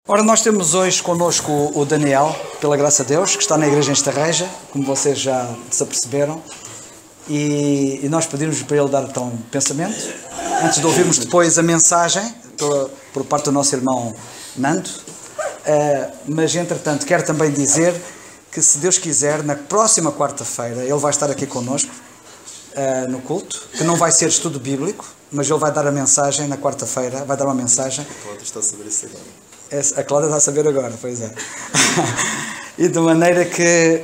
Ora, nós temos hoje connosco o Daniel, pela graça de Deus, que está na igreja em Estarreja, como vocês já se aperceberam, e nós pedimos para ele dar então um pensamento, antes de ouvirmos depois a mensagem por parte do nosso irmão Nando, mas entretanto quero também dizer que, se Deus quiser, na próxima quarta-feira ele vai estar aqui connosco no culto, que não vai ser estudo bíblico, mas ele vai dar a mensagem na quarta-feira, vai dar uma mensagem. A Cláudia está a saber isso agora. A Cláudia está a saber agora, pois é. E de maneira que...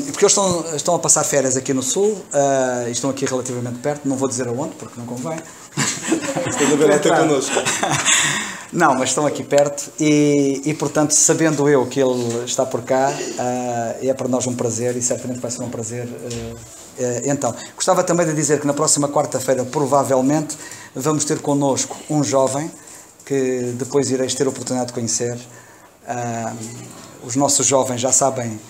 porque eles estão a passar férias aqui no Sul, e estão aqui relativamente perto, não vou dizer aonde, porque não convém. Estão a ver até connosco. Não, mas estão aqui perto e, portanto, sabendo eu que ele está por cá, é para nós um prazer, e certamente vai ser um prazer. Então, gostava também de dizer que na próxima quarta-feira, provavelmente, vamos ter connosco um jovem que depois ireis ter a oportunidade de conhecer. Os nossos jovens já sabem,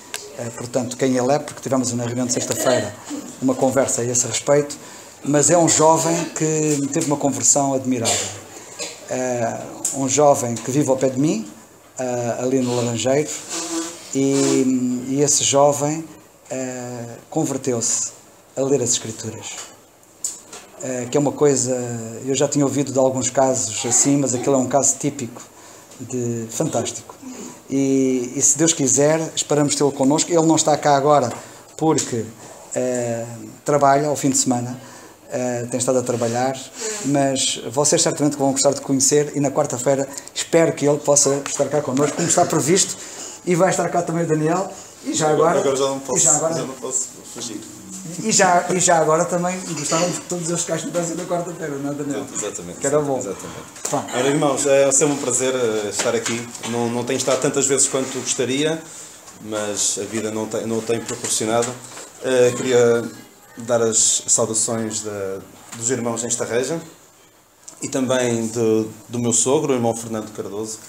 portanto, quem ele é, porque tivemos na reunião de sexta-feira uma conversa a esse respeito, mas é um jovem que teve uma conversão admirável. Um jovem que vive ao pé de mim, ali no Laranjeiro, e esse jovem converteu-se a ler as Escrituras. Que é uma coisa, eu já tinha ouvido de alguns casos assim, mas aquele é um caso típico, fantástico. E se Deus quiser, esperamos tê-lo connosco. Ele não está cá agora porque trabalha ao fim de semana, tem estado a trabalhar, mas vocês certamente vão gostar de conhecer, e na quarta-feira espero que ele possa estar cá connosco, como está previsto, e vai estar cá também o Daniel, e já agora já não posso fugir. E já agora também gostávamos que todos eles ficassem na quarta-feira, não é, Daniel? Exatamente. Que era bom. Exatamente. Ora, irmãos, é sempre um prazer estar aqui. Não tenho estado tantas vezes quanto gostaria, mas a vida não tem proporcionado. Queria dar as saudações dos irmãos em Estarreja e também do meu sogro, o irmão Fernando Cardoso, que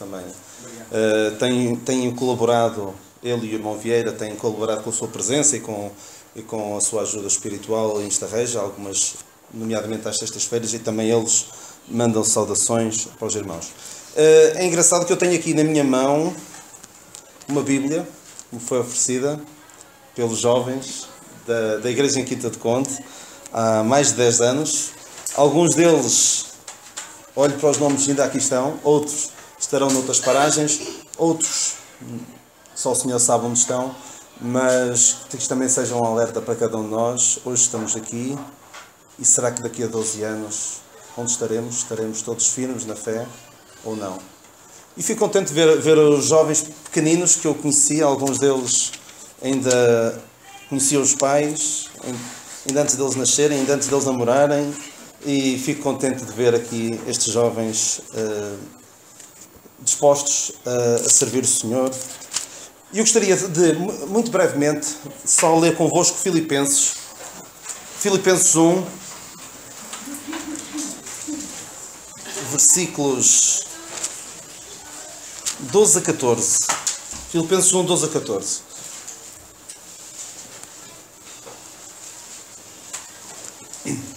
também tem colaborado, ele e o irmão Vieira têm colaborado com a sua presença e com a sua ajuda espiritual em Estarreja, algumas, nomeadamente às sextas-feiras, e também eles mandam saudações para os irmãos. É engraçado que eu tenho aqui na minha mão uma Bíblia que me foi oferecida pelos jovens da Igreja em Quinta de Conde há mais de 10 anos. Alguns deles, olho para os nomes, ainda aqui estão, outros estarão noutras paragens, outros só o Senhor sabe onde estão. Mas que isto também seja um alerta para cada um de nós. Hoje estamos aqui, e será que daqui a 12 anos, onde estaremos? Estaremos todos firmes na fé ou não? E fico contente de ver os jovens pequeninos que eu conheci, alguns deles ainda conheciam os pais, ainda antes deles nascerem, ainda antes deles namorarem, e fico contente de ver aqui estes jovens dispostos a servir o Senhor. E eu gostaria de, muito brevemente, só ler convosco Filipenses 1, versículos 12 a 14. Filipenses 1, 12 a 14.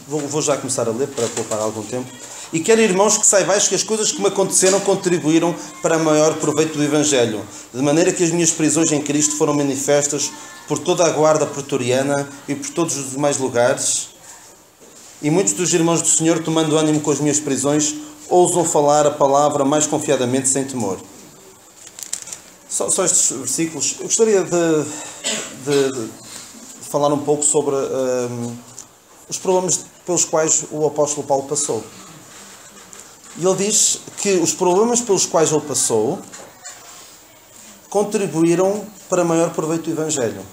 Vou já começar a ler para poupar algum tempo. E quero, irmãos, que saibais que as coisas que me aconteceram contribuíram para maior proveito do Evangelho, de maneira que as minhas prisões em Cristo foram manifestas por toda a guarda pretoriana e por todos os demais lugares. E muitos dos irmãos do Senhor, tomando ânimo com as minhas prisões, ousam falar a palavra mais confiadamente, sem temor. Só estes versículos. Eu gostaria de falar um pouco sobre os problemas pelos quais o apóstolo Paulo passou. E ele diz que os problemas pelos quais ele passou contribuíram para maior proveito do Evangelho.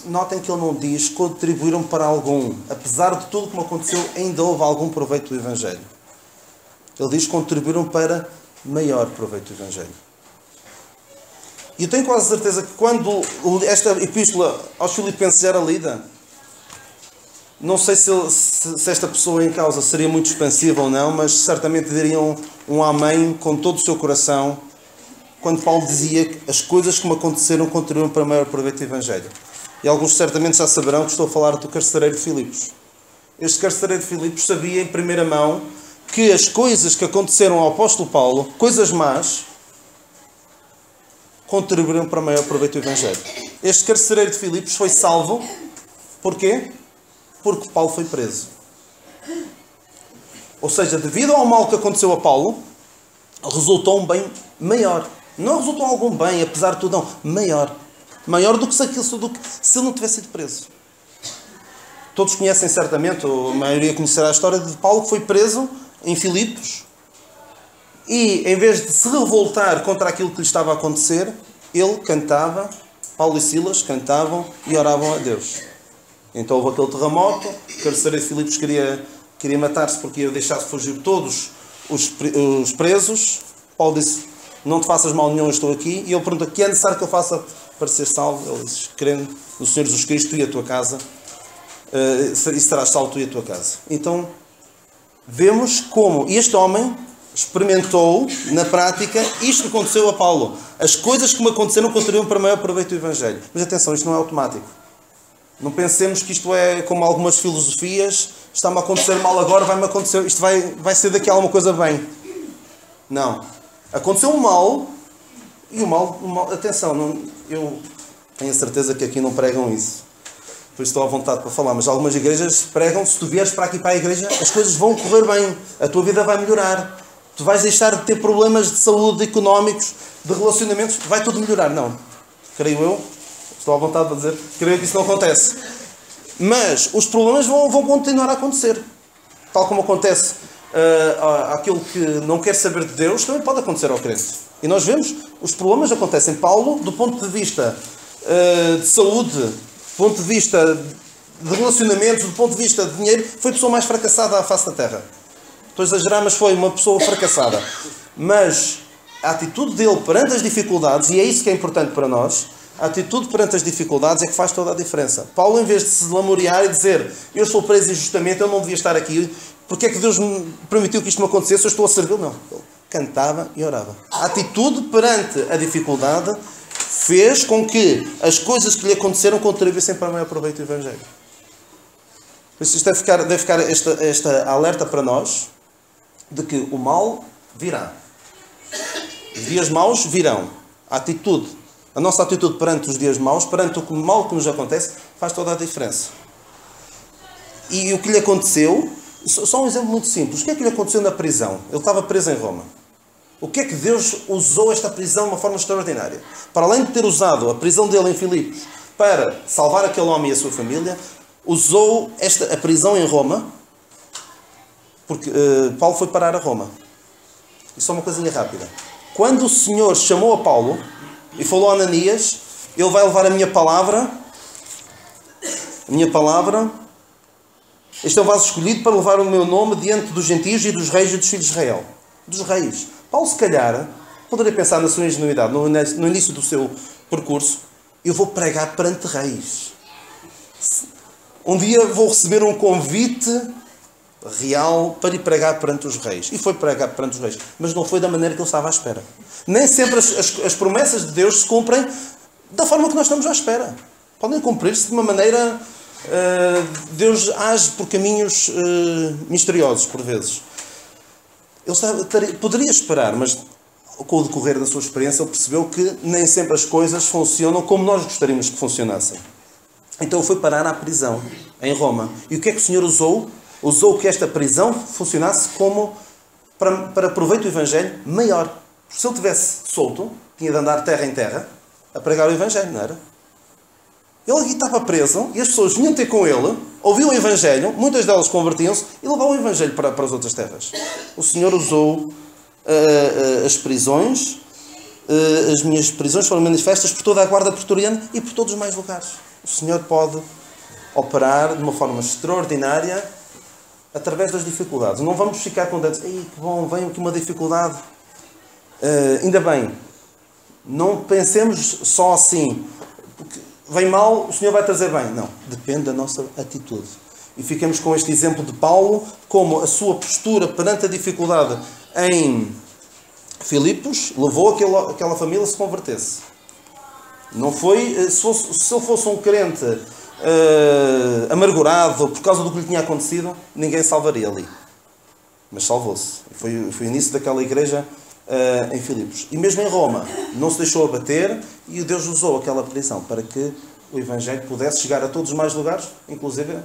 Notem que ele não diz contribuíram para algum. Apesar de tudo o que me aconteceu, ainda houve algum proveito do Evangelho. Ele diz contribuíram para maior proveito do Evangelho. E eu tenho quase certeza que quando esta epístola aos Filipenses era lida, não sei se esta pessoa em causa seria muito expansiva ou não, mas certamente diriam um amém com todo o seu coração quando Paulo dizia que as coisas que me aconteceram contribuíram para o maior proveito do Evangelho. E alguns certamente já saberão que estou a falar do carcereiro de Filipos. Este carcereiro de Filipos sabia em primeira mão que as coisas que aconteceram ao apóstolo Paulo, coisas más, contribuíram para maior proveito do Evangelho. Este carcereiro de Filipos foi salvo. Porquê? Porque Paulo foi preso. Ou seja, devido ao mal que aconteceu a Paulo, resultou um bem maior. Não resultou algum bem, apesar de tudo, não. Maior. Maior do que se ele não tivesse sido preso. Todos conhecem certamente, a maioria conhecerá a história de Paulo, que foi preso em Filipos. E, em vez de se revoltar contra aquilo que lhe estava a acontecer, ele cantava, Paulo e Silas cantavam e oravam a Deus. Então houve aquele terremoto, o carcereiro de Filipos queria matar-se porque ia deixar de fugir todos os presos. Paulo disse, não te faças mal nenhum, eu estou aqui. E ele pergunta, o que é necessário que eu faça para ser salvo? Ele diz, crendo no Senhor Jesus Cristo, tu e a tua casa, e serás salvo tu e a tua casa. Então, vemos como este homem experimentou, na prática, isto que aconteceu a Paulo. As coisas que me aconteceram contribuíram para maior proveito do Evangelho. Mas atenção, isto não é automático. Não pensemos que isto é como algumas filosofias, está-me a acontecer mal agora, vai-me acontecer, isto vai ser daqui a alguma coisa bem. Não. Aconteceu um mal, e o mal atenção, eu tenho a certeza que aqui não pregam isso. Por isso estou à vontade para falar, mas algumas igrejas pregam, se tu vieres para aqui para a igreja, as coisas vão correr bem, a tua vida vai melhorar. Tu vais deixar de ter problemas de saúde, económicos, de relacionamentos, vai tudo melhorar. Não. Creio eu. Estou à vontade para dizer, creio que isso não acontece. Mas os problemas vão continuar a acontecer. Tal como acontece aquilo que não quer saber de Deus, também pode acontecer ao crente. E nós vemos, os problemas acontecem. Paulo, do ponto de vista de saúde, do ponto de vista de relacionamentos, do ponto de vista de dinheiro, foi a pessoa mais fracassada à face da terra. Estou a exagerar, mas foi uma pessoa fracassada. Mas a atitude dele perante as dificuldades, e é isso que é importante para nós, a atitude perante as dificuldades é que faz toda a diferença. Paulo, em vez de se lamuriar e dizer, eu estou preso injustamente, eu não devia estar aqui, porque é que Deus me permitiu que isto me acontecesse, eu estou a servir? Não. Ele cantava e orava. A atitude perante a dificuldade fez com que as coisas que lhe aconteceram contribuíssem para o maior proveito do Evangelho. Por isso, isto deve ficar esta alerta para nós, de que o mal virá. Os dias maus virão. A nossa atitude perante os dias maus, perante o mal que nos acontece, faz toda a diferença. E o que lhe aconteceu, só um exemplo muito simples. O que é que lhe aconteceu na prisão? Ele estava preso em Roma. O que é que Deus usou esta prisão de uma forma extraordinária? Para além de ter usado a prisão dele em Filipos para salvar aquele homem e a sua família, usou a prisão em Roma, porque Paulo foi parar a Roma. E só uma coisinha rápida. Quando o Senhor chamou a Paulo e falou a Ananias, ele vai levar a minha palavra, este é um vaso escolhido para levar o meu nome diante dos gentios e dos reis e dos filhos de Israel. Dos reis. Paulo, se calhar, poderia pensar na sua ingenuidade, no início do seu percurso, eu vou pregar perante reis. Um dia vou receber um convite real para ir pregar perante os reis. E foi pregar perante os reis. Mas não foi da maneira que ele estava à espera. Nem sempre as promessas de Deus se cumprem da forma que nós estamos à espera. Podem cumprir-se de uma maneira... Deus age por caminhos misteriosos, por vezes. Ele poderia esperar, mas com o decorrer da sua experiência ele percebeu que nem sempre as coisas funcionam como nós gostaríamos que funcionassem. Então ele foi parar à prisão, em Roma. E o que é que o Senhor usou? Usou que esta prisão funcionasse como para proveito do Evangelho maior. Porque se ele tivesse solto, tinha de andar terra em terra a pregar o Evangelho, não era? Ele aqui estava preso e as pessoas vinham ter com ele, ouviam o Evangelho, muitas delas convertiam-se e levavam o Evangelho para as outras terras. O Senhor usou as prisões, as minhas prisões foram manifestas por toda a guarda pretoriana e por todos os mais lugares. O Senhor pode operar de uma forma extraordinária através das dificuldades. Não vamos ficar contentes. Ei, que bom, vem aqui uma dificuldade. Ainda bem, não pensemos só assim. Porque vem mal, o Senhor vai trazer bem. Não, depende da nossa atitude. E fiquemos com este exemplo de Paulo, como a sua postura perante a dificuldade em Filipos levou aquela família a se convertesse. Não foi, se ele fosse um crente amargurado por causa do que lhe tinha acontecido, ninguém salvaria ali. mas salvou-se. Foi o início daquela igreja em Filipos. E mesmo em Roma, não se deixou abater e Deus usou aquela prisão para que o Evangelho pudesse chegar a todos os mais lugares, inclusive,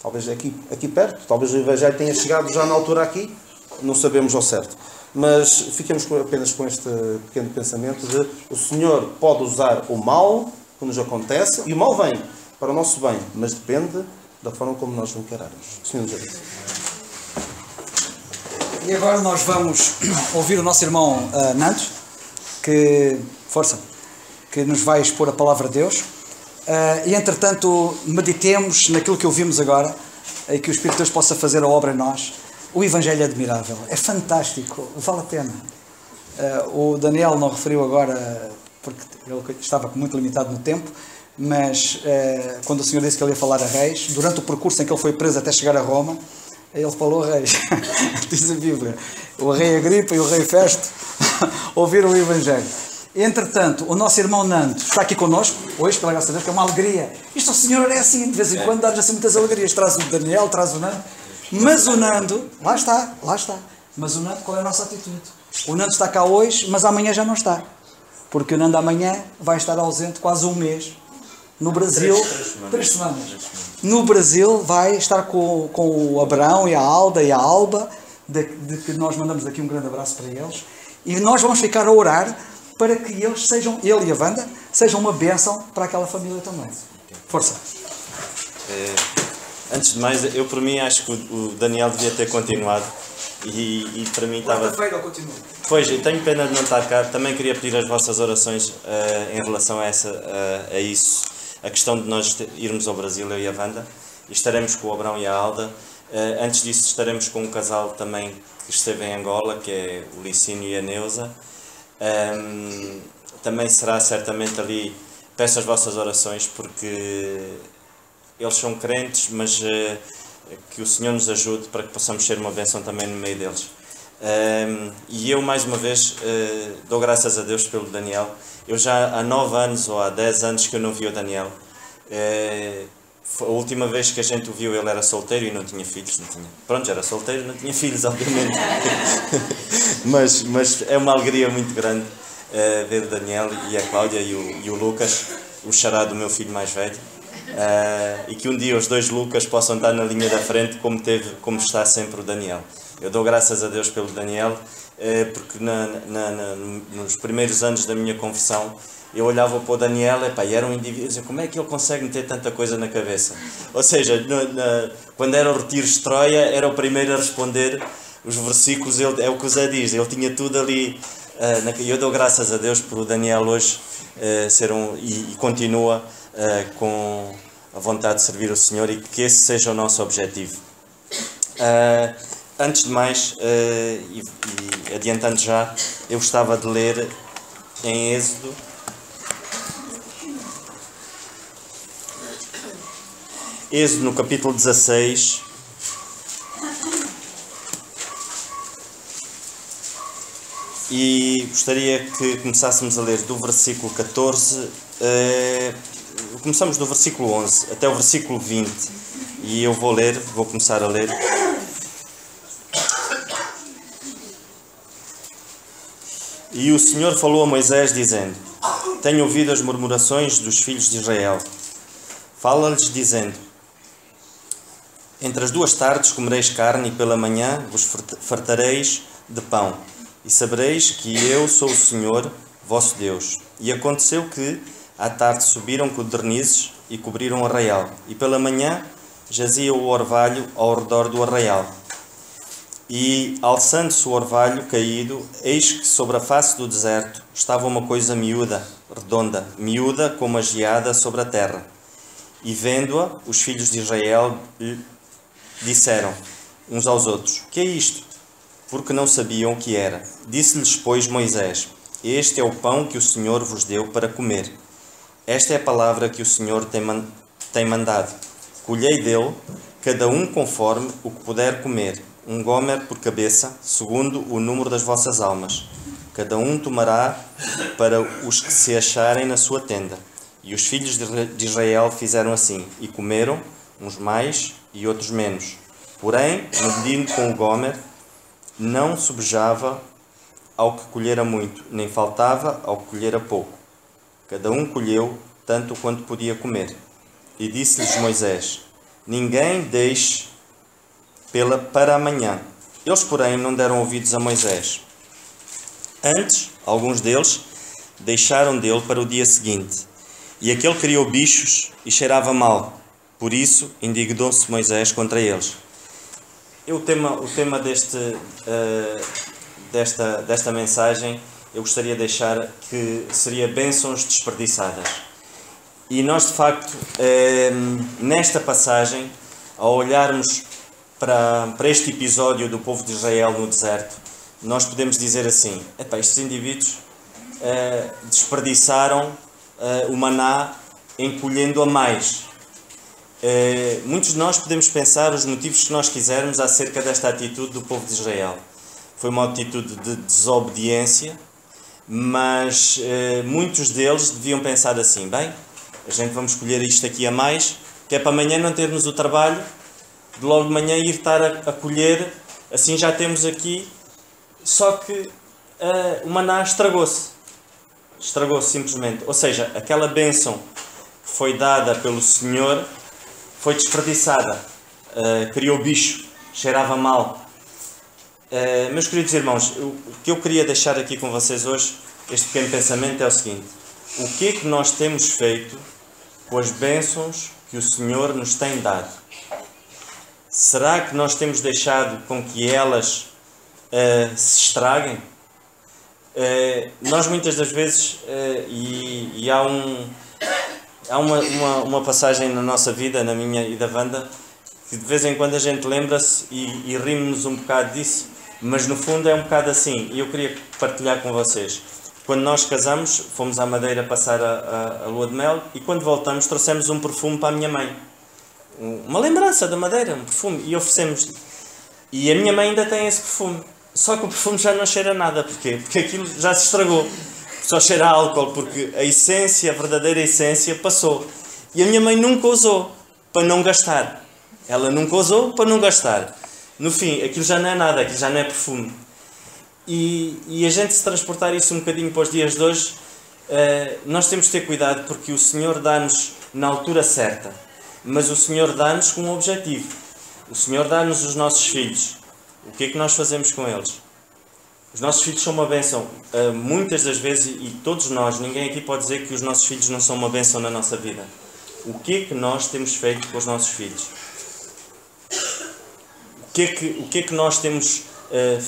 talvez aqui perto, talvez o Evangelho tenha chegado já na altura aqui, não sabemos ao certo. Mas fiquemos apenas com este pequeno pensamento de o Senhor pode usar o mal que nos acontece, e o mal vem para o nosso bem, mas depende da forma como nós o encararmos. O Senhor nos abençoe. E agora nós vamos ouvir o nosso irmão Nando, que nos vai expor a palavra de Deus. E entretanto, meditemos naquilo que ouvimos agora, e que o Espírito de Deus possa fazer a obra em nós. O Evangelho é admirável, é fantástico, vale a pena. O Daniel não referiu agora, porque ele estava muito limitado no tempo, mas quando o Senhor disse que ele ia falar a reis, durante o percurso em que ele foi preso até chegar a Roma, ele falou a reis. Diz a Bíblia, o rei Agripa e o rei Festo ouviram o Evangelho. Entretanto, o nosso irmão Nando está aqui connosco, hoje, pela graça de Deus, que é uma alegria. Isto o Senhor é assim, de vez em quando dá-nos assim muitas alegrias. Traz o Daniel, traz o Nando. Mas o Nando, lá está. Mas o Nando, qual é a nossa atitude? O Nando está cá hoje, mas amanhã já não está. Porque o Nando amanhã vai estar ausente quase um mês. No Brasil, 3 semanas. No Brasil vai estar com o Abraão e a Alda e a Alba, de que nós mandamos aqui um grande abraço para eles. E nós vamos ficar a orar para que eles sejam, ele e a Wanda, sejam uma bênção para aquela família também. Força! Antes de mais, eu por mim acho que o Daniel devia ter continuado e para mim estava... Quarta-feira eu continuo. Pois, eu tenho pena de não estar cá, também queria pedir as vossas orações em relação a isso, a questão de nós irmos ao Brasil, eu e a Wanda, e estaremos com o Abrão e a Alda. Antes disso estaremos com um casal também que esteve em Angola, que é o Licínio e a Neuza. Também será certamente ali, peço as vossas orações porque eles são crentes, mas que o Senhor nos ajude para que possamos ser uma bênção também no meio deles. E eu mais uma vez dou graças a Deus pelo Daniel. Eu já há 9 anos ou há 10 anos que eu não vi o Daniel. A última vez que a gente o viu ele era solteiro e não tinha filhos. Pronto, já era solteiro, não tinha filhos obviamente. mas é uma alegria muito grande ver o Daniel e a Cláudia e o Lucas, o xará do meu filho mais velho. E que um dia os 2 Lucas possam estar na linha da frente como está sempre o Daniel. Eu dou graças a Deus pelo Daniel, porque nos primeiros anos da minha conversão eu olhava para o Daniel e era um indivíduo, dizia, como é que ele consegue meter tanta coisa na cabeça? Ou seja, quando era o retiro de Troia, era o primeiro a responder os versículos, é o que o Zé diz, ele tinha tudo ali. Eu dou graças a Deus por o Daniel hoje ser e continua com a vontade de servir o Senhor e que esse seja o nosso objetivo. Antes de mais, e adiantando já, eu gostava de ler em Êxodo, no capítulo 16, e gostaria que começássemos a ler do versículo 14, começamos do versículo 11 até o versículo 20, e eu vou começar a ler. E o Senhor falou a Moisés, dizendo: Tenho ouvido as murmurações dos filhos de Israel. Fala-lhes, dizendo: Entre as 2 tardes comereis carne, e pela manhã vos fartareis de pão, e sabereis que eu sou o Senhor, vosso Deus. E aconteceu que, à tarde, subiram codornizes e cobriram o arraial, e pela manhã jazia o orvalho ao redor do arraial. E, alçando-se o orvalho caído, eis que sobre a face do deserto estava uma coisa miúda, redonda, miúda como a geada sobre a terra. E vendo-a, os filhos de Israel disseram uns aos outros: Que é isto? Porque não sabiam o que era. Disse-lhes, pois, Moisés: Este é o pão que o Senhor vos deu para comer. Esta é a palavra que o Senhor tem mandado. Colhei dele, cada um conforme o que puder comer, 1 gomer por cabeça, segundo o número das vossas almas. Cada um tomará para os que se acharem na sua tenda. E os filhos de Israel fizeram assim, e comeram, uns mais e outros menos. Porém, medindo com o gomer, não sobejava ao que colhera muito, nem faltava ao que colhera pouco. Cada um colheu tanto quanto podia comer. E disse-lhes Moisés: ninguém deixe para amanhã. Eles, porém, não deram ouvidos a Moisés. Antes, alguns deles deixaram dele para o dia seguinte. E aquele criou bichos e cheirava mal. Por isso, indignou-se Moisés contra eles. O tema desta mensagem, eu gostaria de deixar que seria bênçãos desperdiçadas. E nós, de facto, nesta passagem, ao olharmos para este episódio do povo de Israel no deserto, nós podemos dizer assim: estes indivíduos desperdiçaram o maná encolhendo a mais. Muitos de nós podemos pensar os motivos que nós quisermos acerca desta atitude do povo de Israel. Foi uma atitude de desobediência, mas muitos deles deviam pensar assim: bem, a gente vamos colher isto aqui a mais, que é para amanhã não termos o trabalho de logo de manhã ir estar a colher, assim já temos aqui. Só que o maná estragou-se simplesmente. Ou seja, aquela bênção que foi dada pelo Senhor foi desperdiçada, criou bicho, cheirava mal. Meus queridos irmãos, o que eu queria deixar aqui com vocês hoje, este pequeno pensamento, é o seguinte: o que é que nós temos feito com as bênçãos que o Senhor nos tem dado? Será que nós temos deixado com que elas se estraguem? Nós muitas das vezes, e há uma passagem na nossa vida, na minha e da Wanda, que de vez em quando a gente lembra-se e rimos um bocado disso, mas no fundo é um bocado assim, e eu queria partilhar com vocês. Quando nós casamos, fomos à Madeira passar a lua de mel, e quando voltamos trouxemos um perfume para a minha mãe. Uma lembrança da Madeira, um perfume, e oferecemos-lhe. E a minha mãe ainda tem esse perfume, só que o perfume já não cheira nada. Porquê? Porque aquilo já se estragou. Só cheira a álcool, porque a essência, a verdadeira essência, passou. E a minha mãe nunca usou para não gastar. Ela nunca usou para não gastar. No fim, aquilo já não é nada, aquilo já não é perfume. E a gente, se transportar isso um bocadinho para os dias de hoje, nós temos de ter cuidado, porque o Senhor dá-nos na altura certa. Mas o Senhor dá-nos com um objetivo. O Senhor dá-nos os nossos filhos. O que é que nós fazemos com eles? Os nossos filhos são uma bênção. Muitas das vezes, e todos nós, ninguém aqui pode dizer que os nossos filhos não são uma bênção na nossa vida. O que é que nós temos feito com os nossos filhos? O que é que nós temos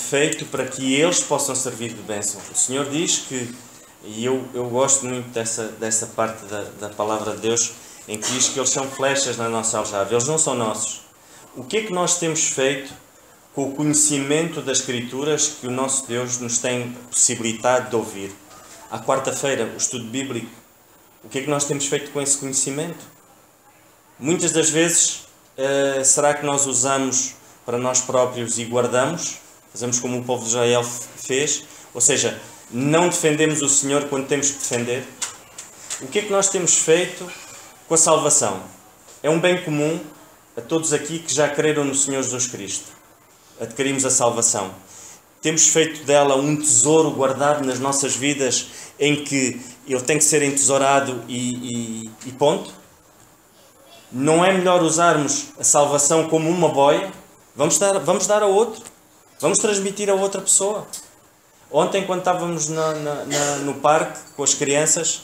feito para que eles possam servir de bênção? O Senhor diz que, e eu gosto muito dessa parte da palavra de Deus, em que diz que eles são flechas na nossa aljava. Eles não são nossos. O que é que nós temos feito com o conhecimento das Escrituras que o nosso Deus nos tem possibilitado de ouvir? À quarta-feira, o estudo bíblico. O que é que nós temos feito com esse conhecimento? Muitas das vezes, será que nós usamos para nós próprios e guardamos? Fazemos como o povo de Israel fez? Ou seja, não defendemos o Senhor quando temos que defender? O que é que nós temos feito com a salvação? É um bem comum a todos aqui que já creram no Senhor Jesus Cristo. Adquirimos a salvação. Temos feito dela um tesouro guardado nas nossas vidas, em que ele tem que ser entesourado e ponto? Não é melhor usarmos a salvação como uma boia? Vamos dar a outro. Vamos transmitir a outra pessoa. Ontem, quando estávamos no parque com as crianças,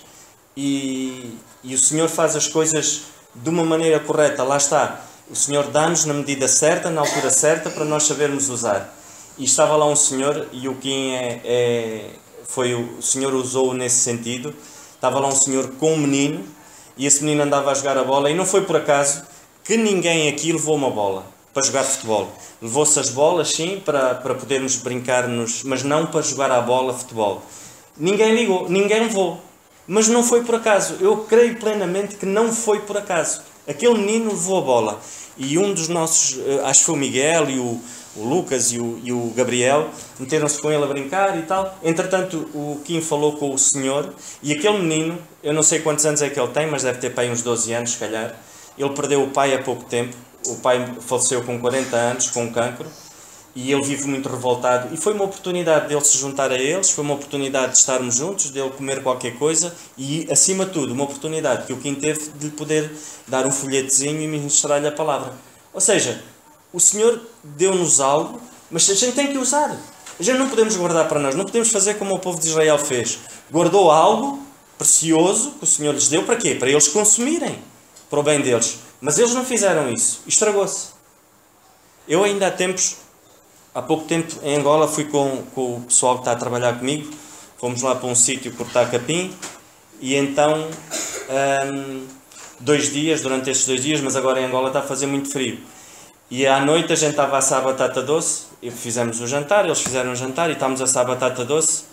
e o Senhor faz as coisas de uma maneira correta, lá está. O Senhor dá-nos na medida certa, na altura certa, para nós sabermos usar. E estava lá um senhor, e o Kim o Senhor usou nesse sentido. Estava lá um senhor com um menino, e esse menino andava a jogar a bola, e não foi por acaso que ninguém aqui levou uma bola para jogar futebol. Levou-se as bolas, sim, para podermos brincar, mas não para jogar à bola futebol. Ninguém ligou, ninguém levou. Mas não foi por acaso. Eu creio plenamente que não foi por acaso. Aquele menino levou a bola. E um dos nossos, acho que foi o Miguel e o Lucas e o Gabriel, meteram-se com ele a brincar e tal. Entretanto, o Kim falou com o senhor, e aquele menino, eu não sei quantos anos é que ele tem, mas deve ter para aí uns 12 anos, se calhar. Ele perdeu o pai há pouco tempo. O pai faleceu com 40 anos, com cancro. e ele vive muito revoltado. E foi uma oportunidade dele se juntar a eles, foi uma oportunidade de estarmos juntos, dele comer qualquer coisa e, acima de tudo, uma oportunidade que o Kim teve de lhe poder dar um folhetezinho e ministrar-lhe a palavra. Ou seja, o Senhor deu-nos algo, mas a gente tem que usar. A gente não podemos guardar para nós, não podemos fazer como o povo de Israel fez. Guardou algo precioso que o Senhor lhes deu para quê? Para eles consumirem, para o bem deles. Mas eles não fizeram isso, estragou-se. Eu ainda há pouco tempo, em Angola, fui com o pessoal que está a trabalhar comigo, fomos lá para um sítio cortar capim, e então, 2 dias, durante estes 2 dias, mas agora em Angola está a fazer muito frio, e à noite a gente estava a assar batata doce, e fizemos o jantar, eles fizeram o jantar, e estávamos a assar batata doce,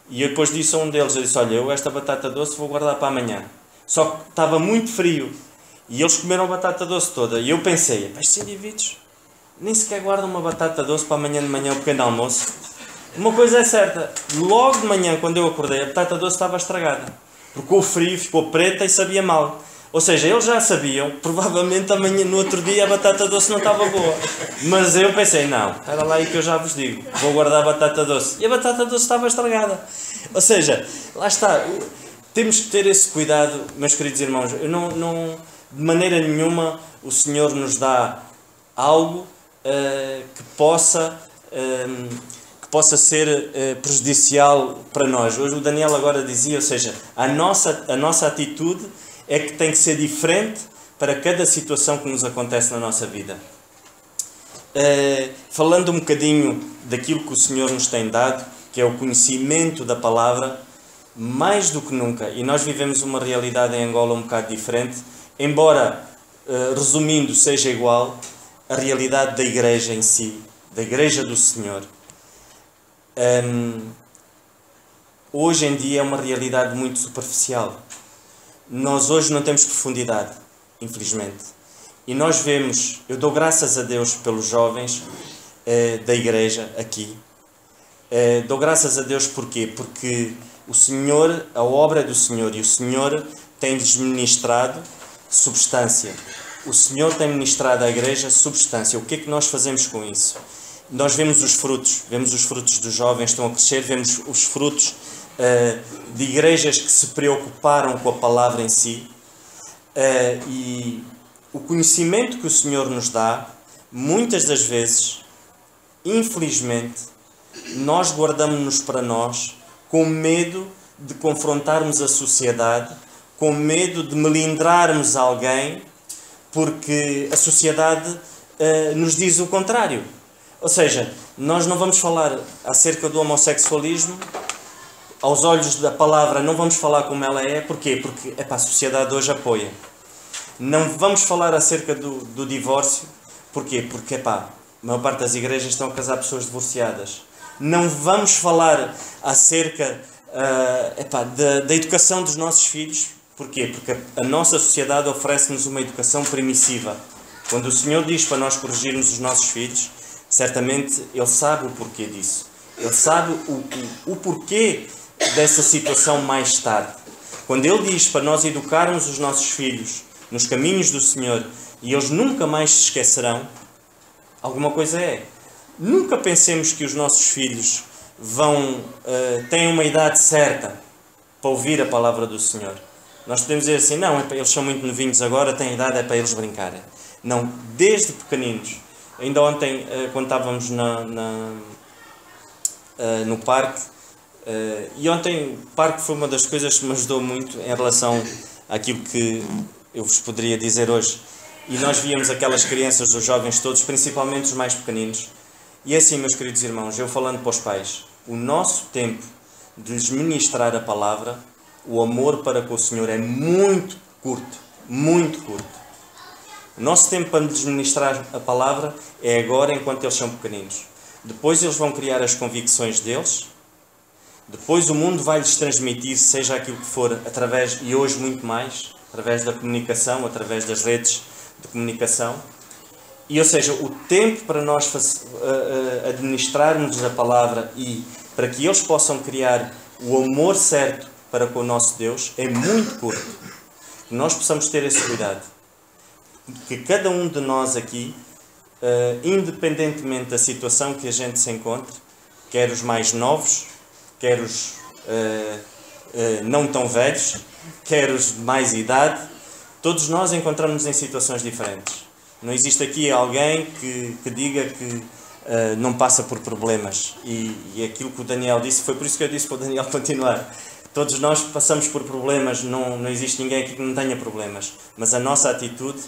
e eu depois disse a um deles, eu disse, olha, eu esta batata doce vou guardar para amanhã, só que estava muito frio, e eles comeram a batata doce toda, e eu pensei, estes indivíduos nem sequer guardam uma batata doce para amanhã de manhã, o pequeno almoço. Uma coisa é certa, logo de manhã, quando eu acordei, a batata doce estava estragada. Porque o frio ficou preta e sabia mal. Ou seja, eles já sabiam, provavelmente amanhã, no outro dia a batata doce não estava boa. Mas eu pensei, não, espera lá aí que eu já vos digo, vou guardar a batata doce. E a batata doce estava estragada. Ou seja, lá está, temos que ter esse cuidado, meus queridos irmãos. De maneira nenhuma o Senhor nos dá algo que possa ser prejudicial para nós. Hoje o Daniel agora dizia, ou seja, a nossa atitude é que tem que ser diferente para cada situação que nos acontece na nossa vida. Falando um bocadinho daquilo que o Senhor nos tem dado, que é o conhecimento da palavra, mais do que nunca, e nós vivemos uma realidade em Angola um bocado diferente, embora, resumindo, seja igual, a realidade da igreja em si, da igreja do Senhor, hoje em dia é uma realidade muito superficial. Nós hoje não temos profundidade, infelizmente. E nós vemos, eu dou graças a Deus pelos jovens da igreja aqui. Dou graças a Deus porquê? Porque o Senhor, a obra é do Senhor, e o Senhor tem-lhes ministrado substância. O Senhor tem ministrado à igreja substância. O que é que nós fazemos com isso? Nós vemos os frutos dos jovens que estão a crescer, vemos os frutos de igrejas que se preocuparam com a palavra em si, e o conhecimento que o Senhor nos dá, muitas das vezes, infelizmente, nós guardamos-nos para nós com medo de confrontarmos a sociedade, com medo de melindrarmos alguém, porque a sociedade nos diz o contrário. Ou seja, nós não vamos falar acerca do homossexualismo, aos olhos da palavra não vamos falar como ela é. Porquê? Porque a sociedade hoje apoia. Não vamos falar acerca do divórcio. Porquê? Porque a maior parte das igrejas estão a casar pessoas divorciadas. Não vamos falar acerca da educação dos nossos filhos. Porquê? Porque a nossa sociedade oferece-nos uma educação permissiva. Quando o Senhor diz para nós corrigirmos os nossos filhos, certamente Ele sabe o porquê disso. Ele sabe o porquê dessa situação mais tarde. Quando Ele diz para nós educarmos os nossos filhos nos caminhos do Senhor e eles nunca mais se esquecerão, alguma coisa é. Nunca pensemos que os nossos filhos têm uma idade certa para ouvir a palavra do Senhor. Nós podemos dizer assim, não, eles são muito novinhos agora, têm idade, é para eles brincarem. Não, desde pequeninos. Ainda ontem, quando estávamos no parque, e ontem o parque foi uma das coisas que me ajudou muito em relação àquilo que eu vos poderia dizer hoje. E nós víamos aquelas crianças, os jovens todos, principalmente os mais pequeninos. E assim, meus queridos irmãos, eu falando para os pais, o nosso tempo de lhes ministrar a palavra, o amor para com o Senhor é muito curto, muito curto. O nosso tempo para lhes ministrar a palavra é agora, enquanto eles são pequeninos. Depois eles vão criar as convicções deles, depois o mundo vai lhes transmitir, seja aquilo que for, através, e hoje muito mais, através da comunicação, através das redes de comunicação. E, ou seja, o tempo para nós administrarmos a palavra e para que eles possam criar o amor certo para com o nosso Deus é muito curto. Que nós possamos ter esse cuidado. Que cada um de nós aqui independentemente da situação que a gente se encontre, quer os mais novos, quer os não tão velhos, quer os de mais idade, todos nós encontramos-nos em situações diferentes. Não existe aqui alguém que diga que não passa por problemas. E aquilo que o Daniel disse, foi por isso que eu disse para o Daniel continuar. Todos nós passamos por problemas, não existe ninguém aqui que não tenha problemas. Mas a nossa atitude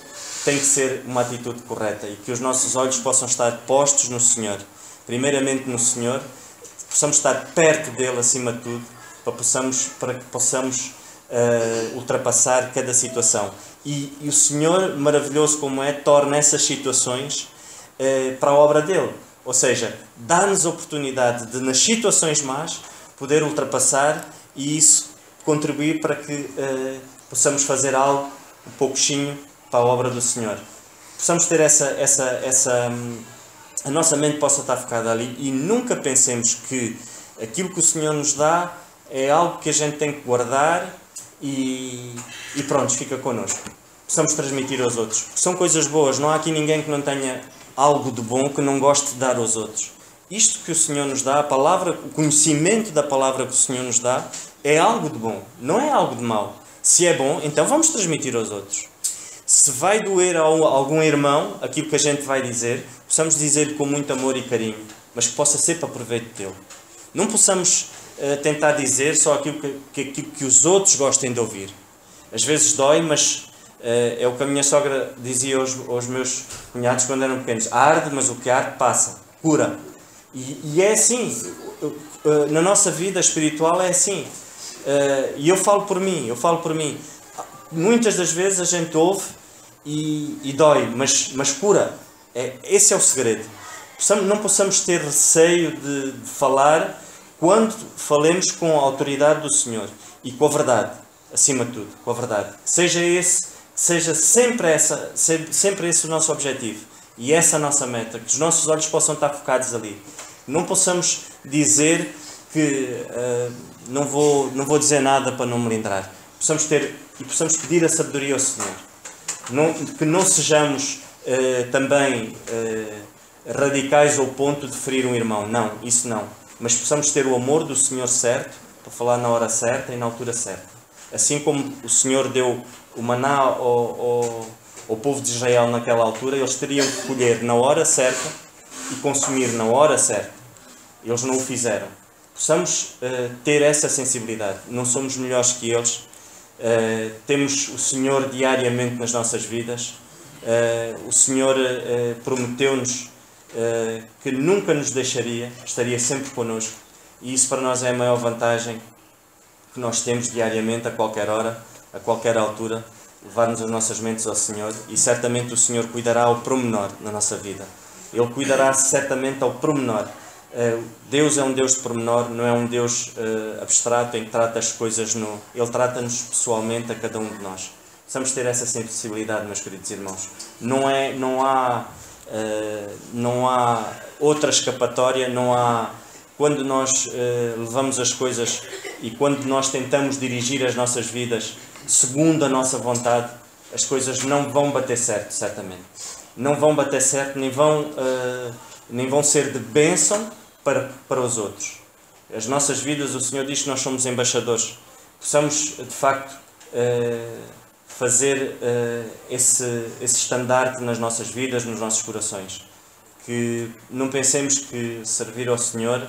tem que ser uma atitude correta e que os nossos olhos possam estar postos no Senhor. Primeiramente no Senhor, possamos estar perto dele acima de tudo, para que possamos ultrapassar cada situação. E o Senhor, maravilhoso como é, torna essas situações para a obra dele. Ou seja, dá-nos a oportunidade de, nas situações más, poder ultrapassar e isso contribuir para que possamos fazer algo um pouquinho para a obra do Senhor. Possamos ter a nossa mente possa estar focada ali e nunca pensemos que aquilo que o Senhor nos dá é algo que a gente tem que guardar e pronto, fica connosco. Possamos transmitir aos outros. São coisas boas, não há aqui ninguém que não tenha algo de bom que não goste de dar aos outros. Isto que o Senhor nos dá, a palavra, o conhecimento da palavra que o Senhor nos dá, é algo de bom, não é algo de mau. Se é bom, então vamos transmitir aos outros. Se vai doer a algum irmão, aquilo que a gente vai dizer, possamos dizer com muito amor e carinho, mas que possa ser para proveito dele. Não possamos tentar dizer só aquilo que os outros gostem de ouvir. Às vezes dói, mas é o que a minha sogra dizia aos meus cunhados quando eram pequenos. Arde, mas o que arde passa, cura. E é assim, na nossa vida espiritual é assim. E eu falo por mim. Muitas das vezes a gente ouve e dói, mas cura. Esse é o segredo. Não possamos ter receio de falar quando falemos com a autoridade do Senhor e com a verdade, acima de tudo, com a verdade. Seja sempre esse o nosso objetivo e essa a nossa meta, que os nossos olhos possam estar focados ali. Não possamos dizer que não vou dizer nada para não melindrar. Possamos pedir a sabedoria ao Senhor. Que não sejamos também radicais ao ponto de ferir um irmão. Não, isso não. Mas possamos ter o amor do Senhor certo, para falar na hora certa e na altura certa. Assim como o Senhor deu o maná ao povo de Israel naquela altura, eles teriam que colher na hora certa e consumir na hora certa. Eles não o fizeram. Possamos ter essa sensibilidade. Não somos melhores que eles. Temos o Senhor diariamente nas nossas vidas. O Senhor prometeu-nos que nunca nos deixaria, estaria sempre connosco. E isso para nós é a maior vantagem que nós temos diariamente, a qualquer hora, a qualquer altura, levar-nos as nossas mentes ao Senhor e certamente o Senhor cuidará ao pormenor na nossa vida. Ele cuidará certamente ao pormenor. Deus é um Deus de pormenor, não é um Deus abstrato em que trata as coisas Ele trata-nos pessoalmente a cada um de nós. Precisamos ter essa sensibilidade, meus queridos irmãos. Não há outra escapatória, não há... Quando nós levamos as coisas e quando nós tentamos dirigir as nossas vidas segundo a nossa vontade, as coisas não vão bater certo, certamente. Não vão bater certo, nem vão ser de bênção para os outros. As nossas vidas, o Senhor diz que nós somos embaixadores. Possamos, de facto, fazer esse estandarte nas nossas vidas, nos nossos corações. Que não pensemos que servir ao Senhor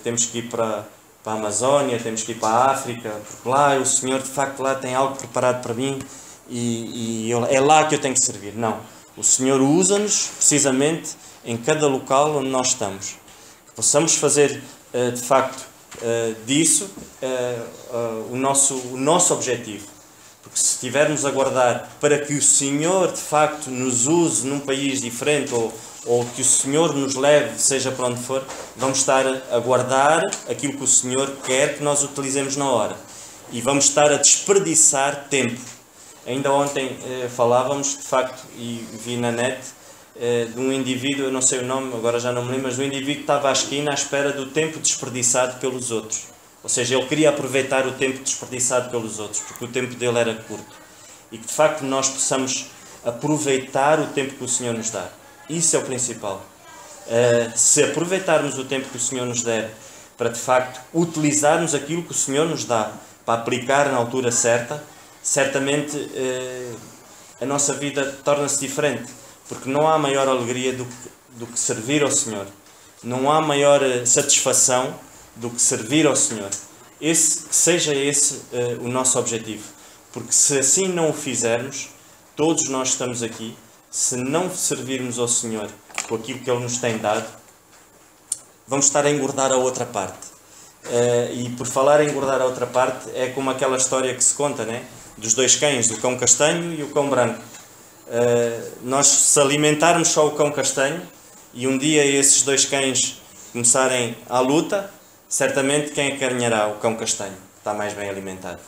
temos que ir para a Amazónia, temos que ir para a África, porque lá o Senhor, de facto, lá tem algo preparado para mim e é lá que eu tenho que servir. Não. O Senhor usa-nos, precisamente, em cada local onde nós estamos. Que possamos fazer, de facto, disso o nosso objetivo. Porque se estivermos a guardar para que o Senhor, de facto, nos use num país diferente ou que o Senhor nos leve, seja para onde for, vamos estar a guardar aquilo que o Senhor quer que nós utilizemos na hora. E vamos estar a desperdiçar tempo. Ainda ontem falávamos, de facto, e vi na net, de um indivíduo, eu não sei o nome, agora já não me lembro, mas um indivíduo que estava à esquina à espera do tempo desperdiçado pelos outros. Ou seja, ele queria aproveitar o tempo desperdiçado pelos outros, porque o tempo dele era curto. E que, de facto, nós possamos aproveitar o tempo que o Senhor nos dá. Isso é o principal. Se aproveitarmos o tempo que o Senhor nos der para, de facto, utilizarmos aquilo que o Senhor nos dá para aplicar na altura certa, certamente a nossa vida torna-se diferente, porque não há maior alegria do que servir ao Senhor. Não há maior satisfação do que servir ao Senhor. Seja esse o nosso objetivo, porque se assim não o fizermos, todos nós estamos aqui, se não servirmos ao Senhor com aquilo que Ele nos tem dado, vamos estar a engordar a outra parte. E por falar em engordar a outra parte, é como aquela história que se conta, né? Dos dois cães, o cão castanho e o cão branco. Nós, se alimentarmos só o cão castanho, e um dia esses dois cães começarem a luta, certamente quem é que ganhará? O cão castanho, está mais bem alimentado.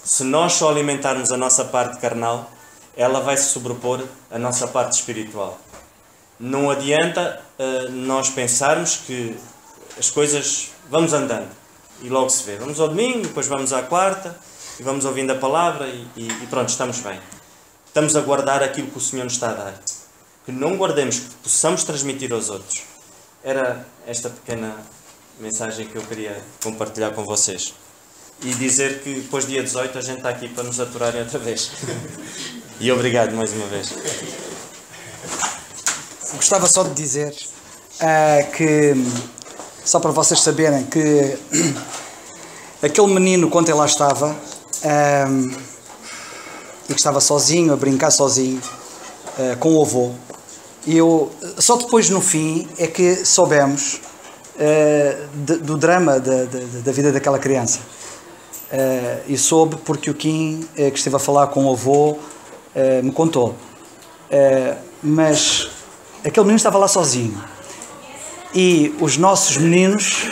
Se nós só alimentarmos a nossa parte carnal, ela vai se sobrepor à nossa parte espiritual. Não adianta nós pensarmos que as coisas vamos andando e logo se vê. Vamos ao domingo, depois vamos à quarta e vamos ouvindo a palavra e pronto, estamos bem. Estamos a guardar aquilo que o Senhor nos está a dar. Que não guardemos, que possamos transmitir aos outros. Era esta pequena mensagem que eu queria compartilhar com vocês. E dizer que depois dia 18 a gente está aqui para nos aturarem outra vez. E obrigado mais uma vez. Gostava só de dizer que, só para vocês saberem, que aquele menino, quando ele lá estava, e que estava sozinho, a brincar sozinho, com o avô, e só depois no fim é que soubemos do drama da vida daquela criança. E soube porque o Kim, que esteve a falar com o avô, me contou. Mas aquele menino estava lá sozinho. E os nossos meninos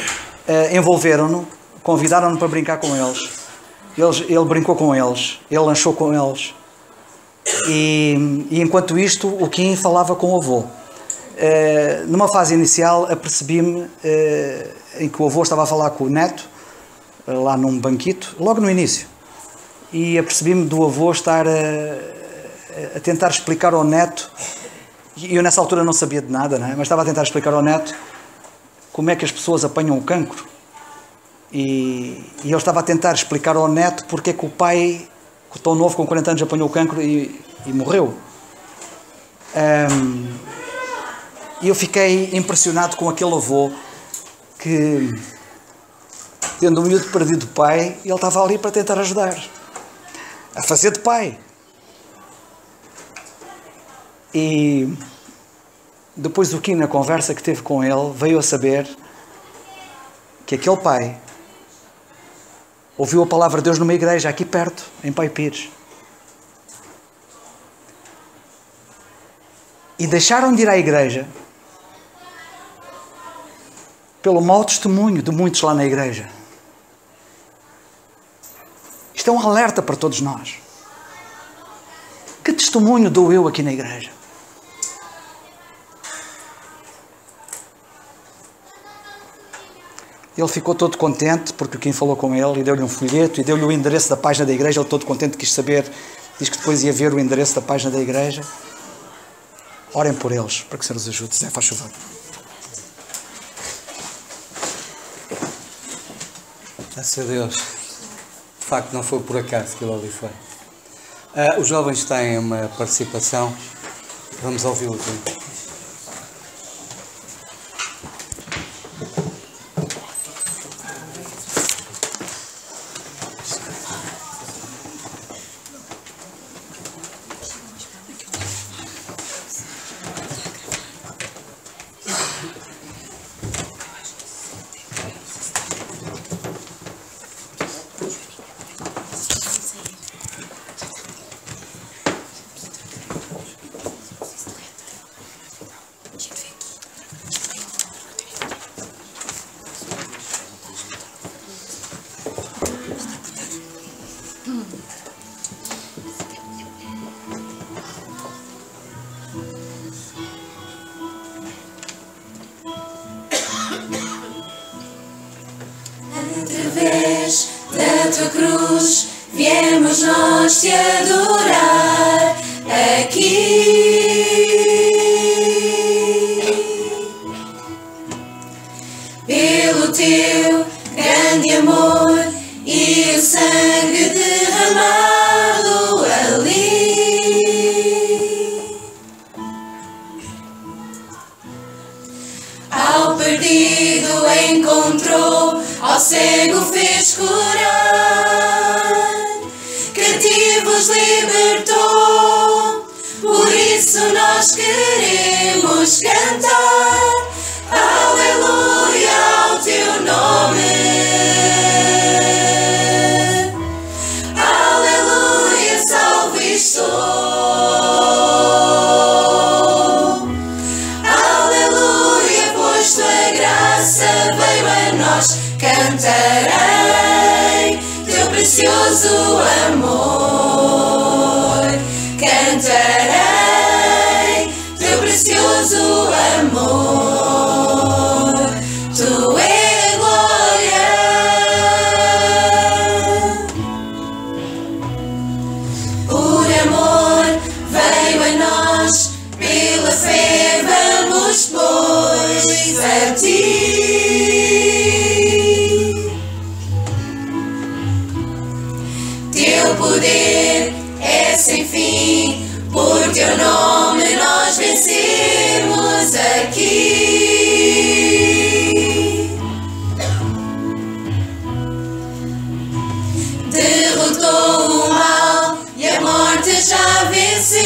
envolveram-no, convidaram-no para brincar com eles. Ele brincou com eles, ele lanchou com eles. E enquanto isto, o Kim falava com o avô. Numa fase inicial, apercebi-me em que o avô estava a falar com o neto, lá num banquito, logo no início. E apercebi-me do avô estar a tentar explicar ao neto, e eu nessa altura não sabia de nada, não é? Mas estava a tentar explicar ao neto como é que as pessoas apanham o cancro. E ele estava a tentar explicar ao neto porque é que o pai, tão novo, com 40 anos, apanhou o cancro e morreu. E eu fiquei impressionado com aquele avô que, tendo um miúdo perdido de pai, ele estava ali para tentar ajudar, a fazer de pai. E depois do Kim, na conversa que teve com ele, veio a saber que aquele pai ouviu a palavra de Deus numa igreja aqui perto, em Pai Pires. E deixaram de ir à igreja pelo mau testemunho de muitos lá na igreja. Isto é um alerta para todos nós. Que testemunho dou eu aqui na igreja? Ele ficou todo contente porque quem falou com ele e deu-lhe um folheto e deu-lhe o endereço da página da igreja. Ele todo contente, quis saber, diz que depois ia ver o endereço da página da igreja. Orem por eles, para que o Senhor os ajude. Zé, faz favor. Graças a Deus. De facto, não foi por acaso que ele ali foi. Os jovens têm uma participação. Vamos ouvi-lo. Através da tua cruz viemos nós te adorar aqui. cego encontrou, ao cego fez curar, cativos libertou. Por isso nós queremos cantar aleluia ao teu nome. Aleluia, salve estou. Aleluia, pois tua graça veio a nós. Cantarei teu precioso amor. Cantarei teu precioso amor. Tu é glória. Por amor veio a nós, pela fé vamos, pois, a ti. Teu poder é sem fim, por teu nome nós vencemos aqui. Derrotou o mal e a morte já venceu.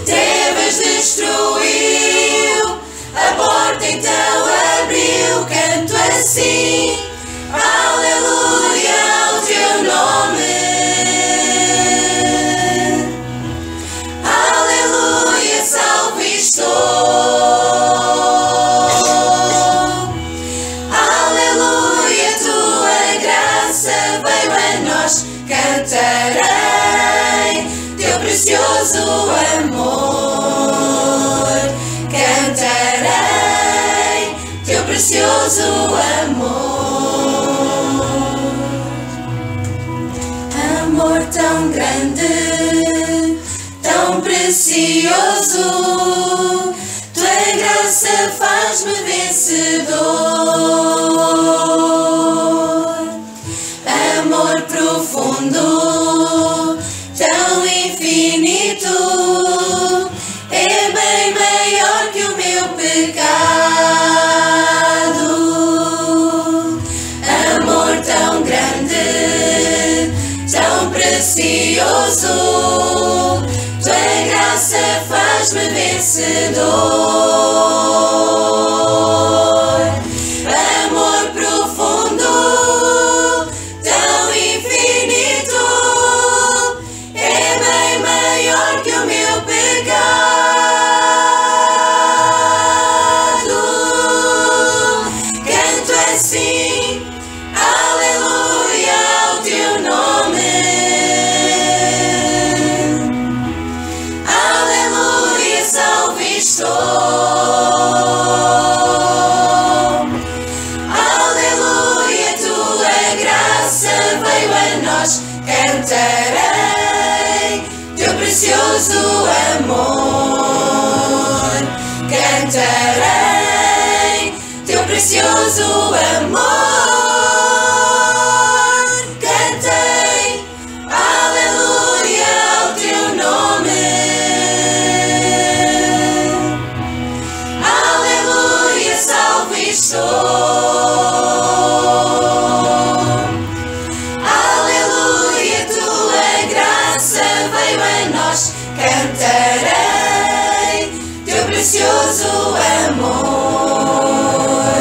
Trevas destruiu, a porta então abriu. Canto assim, aleluia ao teu nome. Aleluia, salve estou. Aleluia, tua graça veio a nós. Cantarei teu precioso amor. Cantarei teu precioso amor. Amor tão grande, tão precioso, tua graça faz-me vencedor. Amor profundo, tão infinito, é bem maior que o meu pecado. Amor tão grande, tão precioso, tua graça faz-me vencedor. Amor profundo, tão infinito, é bem maior que o meu pecado. Canto assim, aleluia ao teu nome. Aleluia, salve estou. Aleluia, tua graça veio a nós. Cantarei teu precioso amor. Cantarei teu precioso amor. Cantei aleluia ao teu nome. Aleluia, salve estou. Aleluia, tua graça veio a nós. Cantarei teu precioso amor.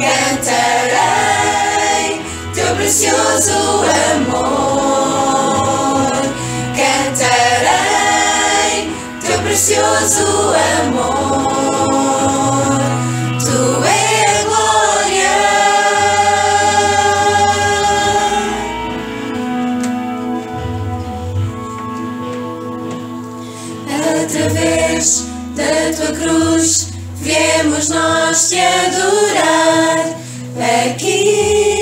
Cantarei teu precioso amor. Cantarei teu precioso amor. Tu é glória. Através da tua cruz viemos nós te adorar aqui.